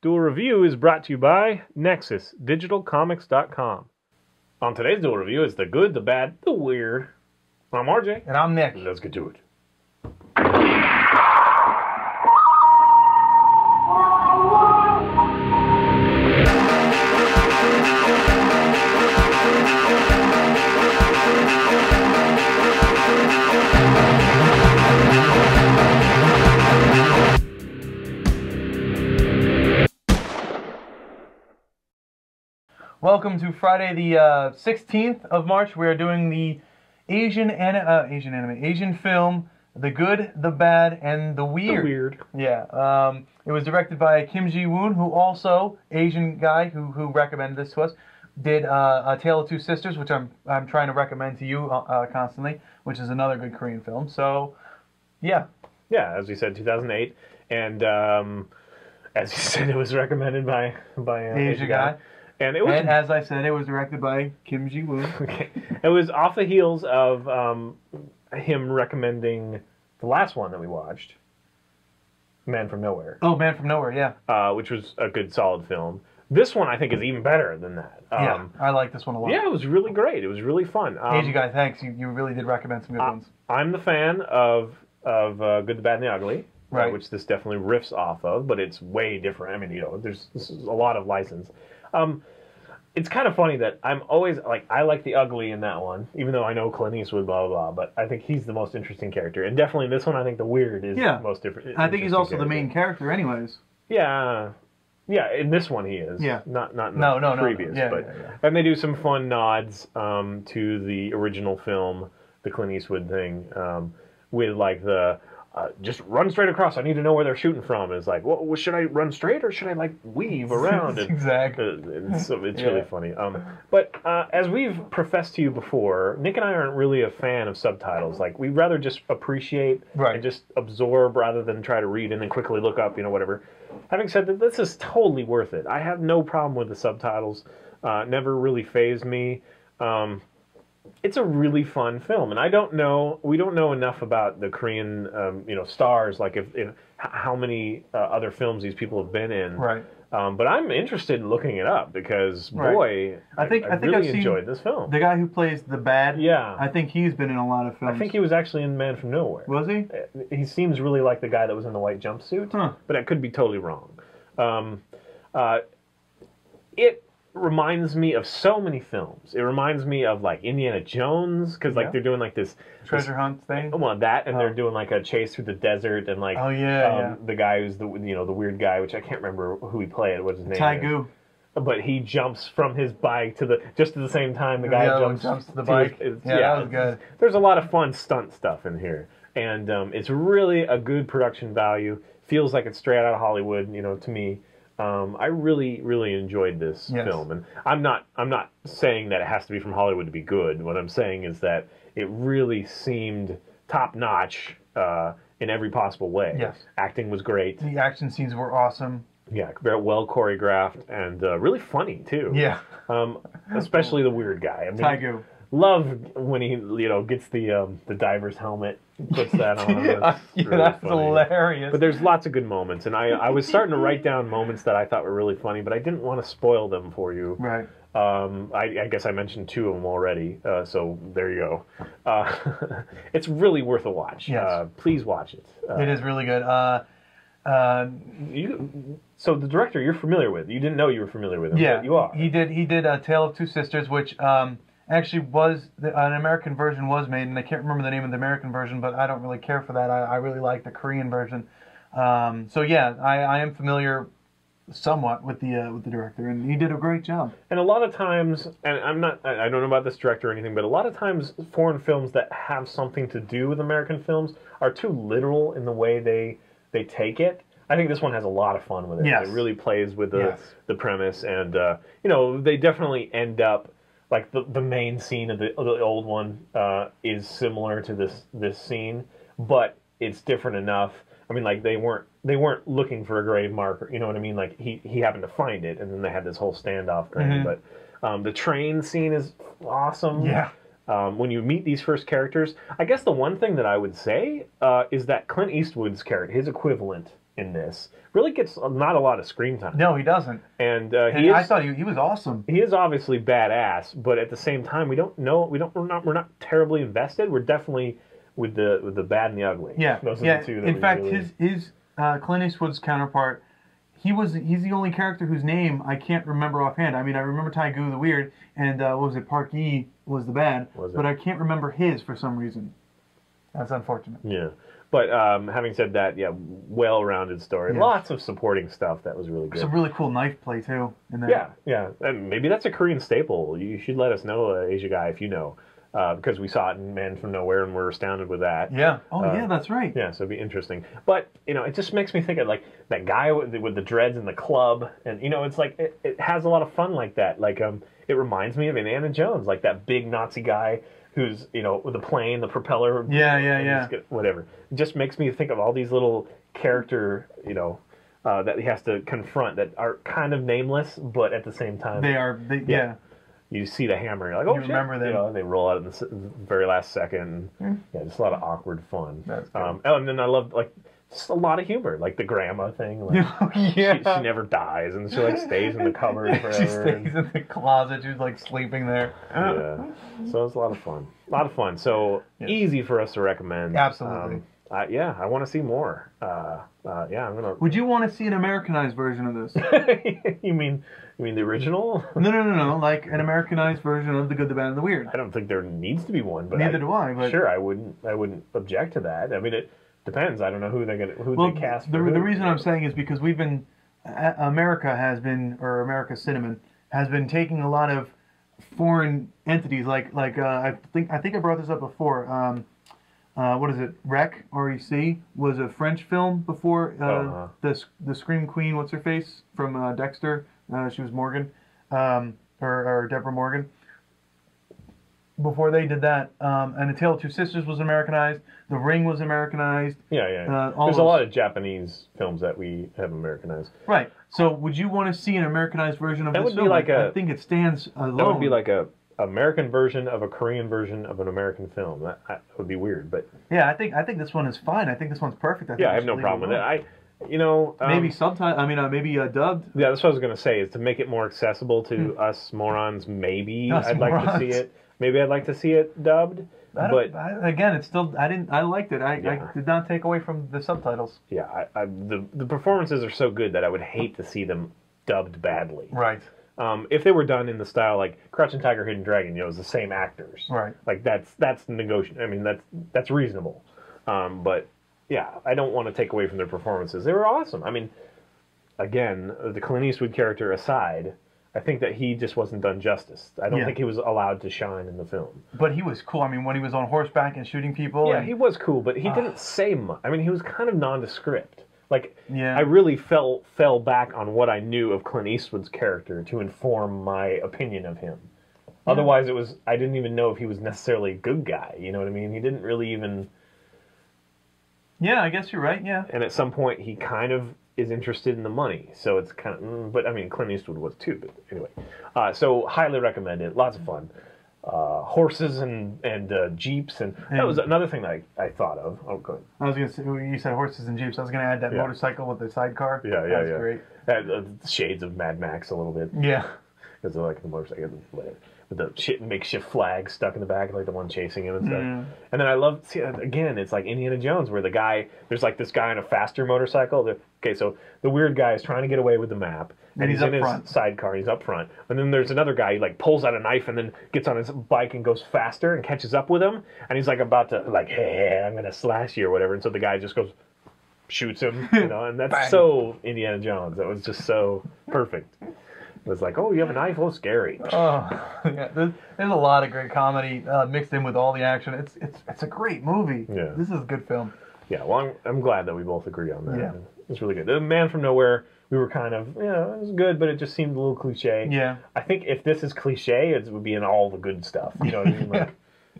Duel Review is brought to you by NexusDigitalComics.com. On today's Duel Review, it's the good, the bad, the weird. I'm RJ. And I'm Nick. Let's get to it. Welcome to Friday the 16th of March. We are doing the Asian film, The Good, the Bad, and the Weird. The weird. Yeah. It was directed by Kim Ji-woon, who also, Asian guy who recommended this to us, did A Tale of Two Sisters, which I'm trying to recommend to you constantly, which is another good Korean film. So, yeah. Yeah, as we said, 2008. And as you said, it was recommended by Asian guy. And it was, and as I said, it was directed by Kim Ji-woon. Okay. It was off the heels of him recommending the last one that we watched, Man from Nowhere. Oh, Man from Nowhere, yeah. Which was a good, solid film. This one, I think, is even better than that. Yeah, I like this one a lot. Yeah, it was really great. It was really fun. Asian guy, thanks. You really did recommend some good ones. I'm the fan of Good, the Bad, and the Ugly, right? Which this definitely riffs off of, but it's way different. I mean, this is a lot of license. It's kind of funny that I'm always like, I like the Ugly in that one, even though I know Clint Eastwood, blah, blah, blah, but I think he's the most interesting character. And definitely in this one, I think the Weird is the most different. I think he's also the main character anyways. Yeah. Yeah, in this one he is. Yeah. Not previous. Yeah, but, yeah. And they do some fun nods to the original film, the Clint Eastwood thing, with like the... just run straight across. I need to know where they're shooting from. It's like, well, should I run straight or should I like weave around? Exactly. It's really funny. But as we've professed to you before, Nick and I aren't really a fan of subtitles. Like, we'd rather just appreciate and just absorb rather than try to read and then quickly look up, whatever. Having said that, this is totally worth it. I have no problem with the subtitles. Never really fazed me. It's a really fun film, and we don't know enough about the Korean, stars, like if how many other films these people have been in. Right. But I'm interested in looking it up because, boy, I really enjoyed this film. The guy who plays the bad, I think he's been in a lot of films. I think he was actually in Man from Nowhere. Was he? He seems really like the guy that was in the white jumpsuit, but I could be totally wrong. It reminds me of so many films. It reminds me of like Indiana Jones because they're doing like this treasure hunt thing. Well, that and they're doing like a chase through the desert and like the guy who's the weird guy, which I can't remember who he played. What's his name? Taegu. But he jumps from his bike to just at the same time the guy jumps to the bike. That was good. There's a lot of fun stunt stuff in here, and it's really a good production value. Feels like it's straight out of Hollywood, to me. I really, really enjoyed this film, and I'm not saying that it has to be from Hollywood to be good. What I'm saying is that it really seemed top notch in every possible way. Yes, acting was great. The action scenes were awesome. Yeah, very well choreographed and really funny too. Yeah, especially the weird guy. I mean, Taegu. Love when he gets the diver's helmet, puts that on. That's that's hilarious. But there's lots of good moments, and I was starting to write down moments that I thought were really funny, but I didn't want to spoil them for you. Right. I guess I mentioned two of them already, so there you go. It's really worth a watch. Yes. Please watch it. It is really good. So the director you're familiar with. You didn't know you were familiar with him. Yeah, but you are. He did A Tale of Two Sisters, which actually an American version was made, and I can't remember the name of the American version, but I don't really care for that. I really like the Korean version. So yeah, I am familiar somewhat with the director, and he did a great job. And a lot of times, and I don't know about this director or anything, but a lot of times foreign films that have something to do with American films are too literal in the way they take it. I think this one has a lot of fun with it. Yes. It really plays with the premise, and they definitely end up like the main scene of the old one is similar to this scene, but it's different enough. I mean, like they weren't looking for a grave marker. You know what I mean? Like he happened to find it, and then they had this whole standoff thing. But the train scene is awesome. Yeah. When you meet these first characters, I guess the one thing that I would say is that Clint Eastwood's character, his equivalent in this, really gets not a lot of screen time. No, he doesn't. And I thought he was awesome. He is obviously badass, but at the same time, we don't know. We're not terribly invested. We're definitely with the bad and the ugly. Yeah, those are yeah. the two that in we fact, really... his Clint Eastwood's counterpart, he's the only character whose name I can't remember offhand. I mean, I remember Taegu the weird, and what was it? Park Yi was the bad, but I can't remember his for some reason. That's unfortunate. Yeah. But having said that, yeah, well-rounded story. Yes. Lots of supporting stuff that was really good. Some really cool knife play, too. In there. Yeah, yeah. And maybe that's a Korean staple. You should let us know, Asia guy, if you know. Because we saw it in Man from Nowhere and we're astounded with that. Yeah. Oh, yeah, that's right. Yeah, so it'd be interesting. But, it just makes me think of, like, that guy with the dreads in the club. And, it's like, it has a lot of fun like that. Like, it reminds me of Indiana Jones, like that big Nazi guy who's, with the plane, the propeller. Yeah. Whatever. It just makes me think of all these little character, that he has to confront that are kind of nameless, but at the same time. Yeah. You see the hammer, you're like, oh, you shit. Remember them. And they roll out in the very last second. Yeah, just a lot of awkward fun. That's good. And then I love, like, just a lot of humor, like the grandma thing. Like, she never dies, and she, like, stays in the cupboard forever. She stays in the closet. She's, like, sleeping there. Yeah. So it's a lot of fun. A lot of fun. So easy for us to recommend. Absolutely. I want to see more. I'm gonna. Would you want to see an Americanized version of this? You mean the original? No. Like an Americanized version of The Good, the Bad, and the Weird. I don't think there needs to be one, but neither do I. But sure, I wouldn't object to that. I mean, it depends. I don't know who they cast. The reason I'm saying is because America Cinnamon has been taking a lot of foreign entities. I think I brought this up before. What is it? REC was a French film before the Scream Queen. What's her face from Dexter? She was Morgan, or Deborah Morgan. Before they did that, and The Tale of Two Sisters was Americanized. The Ring was Americanized. Yeah. There's a lot of Japanese films that we have Americanized. Right. So, would you want to see an Americanized version of this film? I think it stands alone. That would be like a American version of a Korean version of an American film. That would be weird, but yeah, I think this one is fine. I think this one's perfect. I have no problem with it. Maybe subtitle. Maybe dubbed. Yeah, that's what I was gonna say. Is to make it more accessible to us morons. Maybe I'd like to see it. Maybe I'd like to see it dubbed. Again, it's still. I liked it. I did not take away from the subtitles. Yeah, the performances are so good that I would hate to see them dubbed badly. Right. If they were done in the style like Crouching Tiger, Hidden Dragon, it was the same actors. Right. Like that's negotiable. I mean, that's reasonable. But yeah, I don't want to take away from their performances. They were awesome. I mean, again, the Clint Eastwood character aside, I think that he just wasn't done justice. I don't think he was allowed to shine in the film. But he was cool. I mean, when he was on horseback and shooting people. Yeah, he was cool, but he didn't say much. I mean, he was kind of nondescript. Like, yeah. I really fell back on what I knew of Clint Eastwood's character to inform my opinion of him. Yeah. Otherwise, I didn't even know if he was necessarily a good guy. You know what I mean? He didn't really even... Yeah, I guess you're right, yeah. And at some point, he kind of is interested in the money. So it's kind of... But, I mean, Clint Eastwood was too, but anyway. So, highly recommend it. Lots of fun. Horses and jeeps, and that was another thing that I thought of. Oh, go ahead. I was going to say, you said horses and jeeps. I was going to add that motorcycle with the sidecar. Yeah. That's great. Shades of Mad Max a little bit. Yeah. Because I like the motorcycle with the makeshift flag stuck in the back, like the one chasing him and stuff. And then I love, again, it's like Indiana Jones, where there's like this guy on a faster motorcycle. Okay, so the weird guy is trying to get away with the map. And he's in his sidecar, he's up front. And then there's another guy, he like pulls out a knife and then gets on his bike and goes faster and catches up with him. And he's like about to, like, hey, I'm going to slash you or whatever. And so the guy just goes, shoots him, and that's so Indiana Jones. That was just so perfect. It was like, oh, you have a knife? Oh, scary. Oh, yeah. There's a lot of great comedy mixed in with all the action. It's a great movie. Yeah. This is a good film. Yeah, well, I'm glad that we both agree on that. Yeah. It's really good. The Man from Nowhere, we were kind of, it was good, but it just seemed a little cliche. Yeah. I think if this is cliche, it would be in all the good stuff. You know what I mean? Like,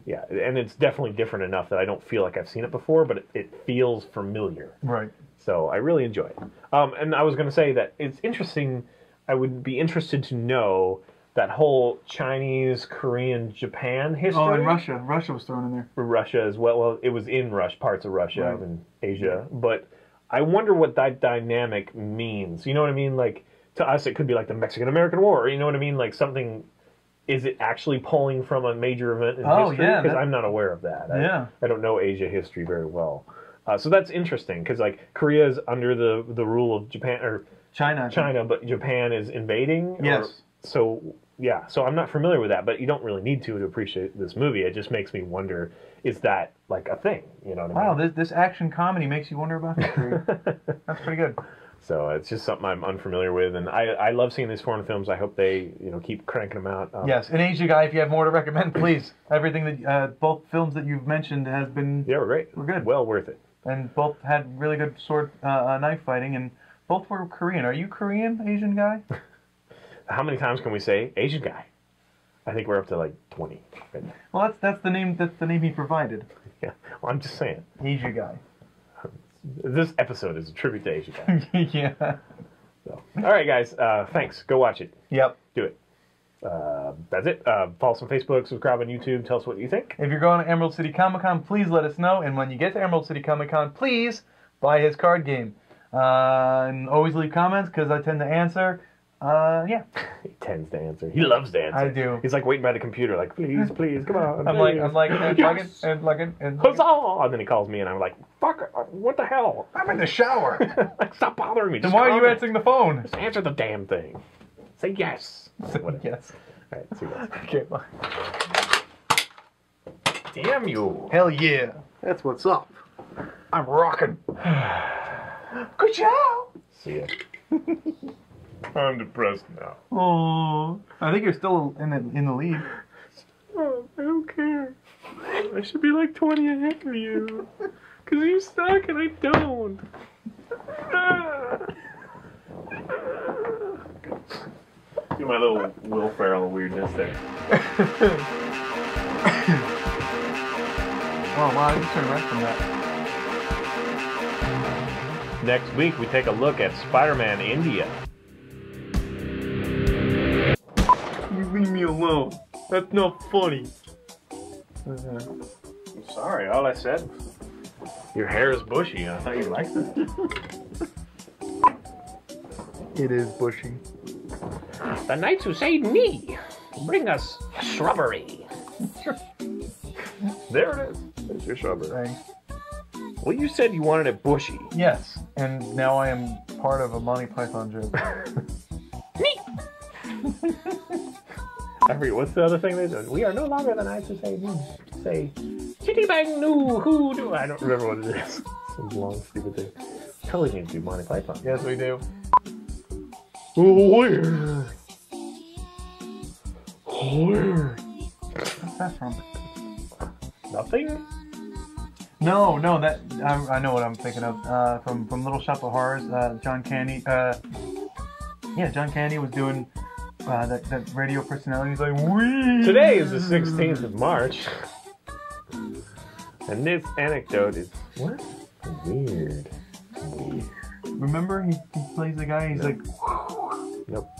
yeah, and it's definitely different enough that I don't feel like I've seen it before, but it feels familiar. Right. So I really enjoy it. And I was going to say that it's interesting. I would be interested to know that whole Chinese, Korean, Japan history. Oh, and Russia. Russia was thrown in there. Russia as well. Well, it was in parts of Russia and Asia. But I wonder what that dynamic means. You know what I mean? Like, to us, it could be like the Mexican-American War. You know what I mean? Like something... Is it actually pulling from a major event in history? Yeah, because I'm not aware of that. I don't know Asia history very well. So that's interesting, because like Korea is under the rule of Japan, or China, but Japan is invading? Yes. So I'm not familiar with that, but you don't really need to appreciate this movie. It just makes me wonder, is that like a thing? You know what I mean? Wow, this action comedy makes you wonder about history. That's pretty good. So it's just something I'm unfamiliar with, and I love seeing these foreign films. I hope they keep cranking them out. Yes, and Asia Guy, if you have more to recommend, please. Everything that both films that you've mentioned has been we're great. We're good. Well worth it. And both had really good sword knife fighting, and both were Korean. Are you Korean, Asian Guy? How many times can we say Asian Guy? I think we're up to like 20 right now. Well, that's the name. That's the name he provided. Yeah. Well, I'm just saying. Asia Guy. This episode is a tribute to Asia Guy. Yeah. So, all right, guys. Thanks. Go watch it. Yep. Do it. That's it. Follow us on Facebook. Subscribe on YouTube. Tell us what you think. If you're going to Emerald City Comic Con, please let us know. And when you get to Emerald City Comic Con, please buy his card game. And always leave comments because I tend to answer. Yeah. He tends to answer. He loves to answer. I do. He's like waiting by the computer, like, please, come on. I'm like, and yes! plugging. Huzzah! And then he calls me, and I'm like, fuck, what the hell? I'm in the shower. Like, stop bothering me. Then why are you answering the phone? Just answer the damn thing. Say yes. Yes. All right, see you guys. Okay, bye. Damn you. Hell yeah. That's what's up. I'm rocking. Good job. See ya. I'm depressed now. Oh, I think you're still in the lead. Oh, I don't care. I should be like 20 ahead of you. Because you suck and I don't. Do my little Will Ferrell weirdness there. Oh, wow, I just turned right from that. Next week, we take a look at Spider-Man India. You leave me alone. That's not funny. I'm sorry, all I said was your hair is bushy. I thought you liked it. It is bushy. The knights who saved me bring us a shrubbery. There it is. There's your shrubbery. Thanks. Well, you said you wanted it bushy. Yes, and now I am part of a Monty Python joke. Neat. I forget, what's the other thing they do? We are no longer the knights who say chitty bang noo hoo doo. I don't remember what it is. Some long stupid thing. Totally need to do Monty Python. Yes, we do. Where? What's that from? Nothing? No, that I know what I'm thinking of. From Little Shop of Horrors, John Candy. John Candy was doing that radio personality. He's like, wee. Today is the 16th of March, and this anecdote is what? Weird. Remember, he plays the guy. He's like, nope.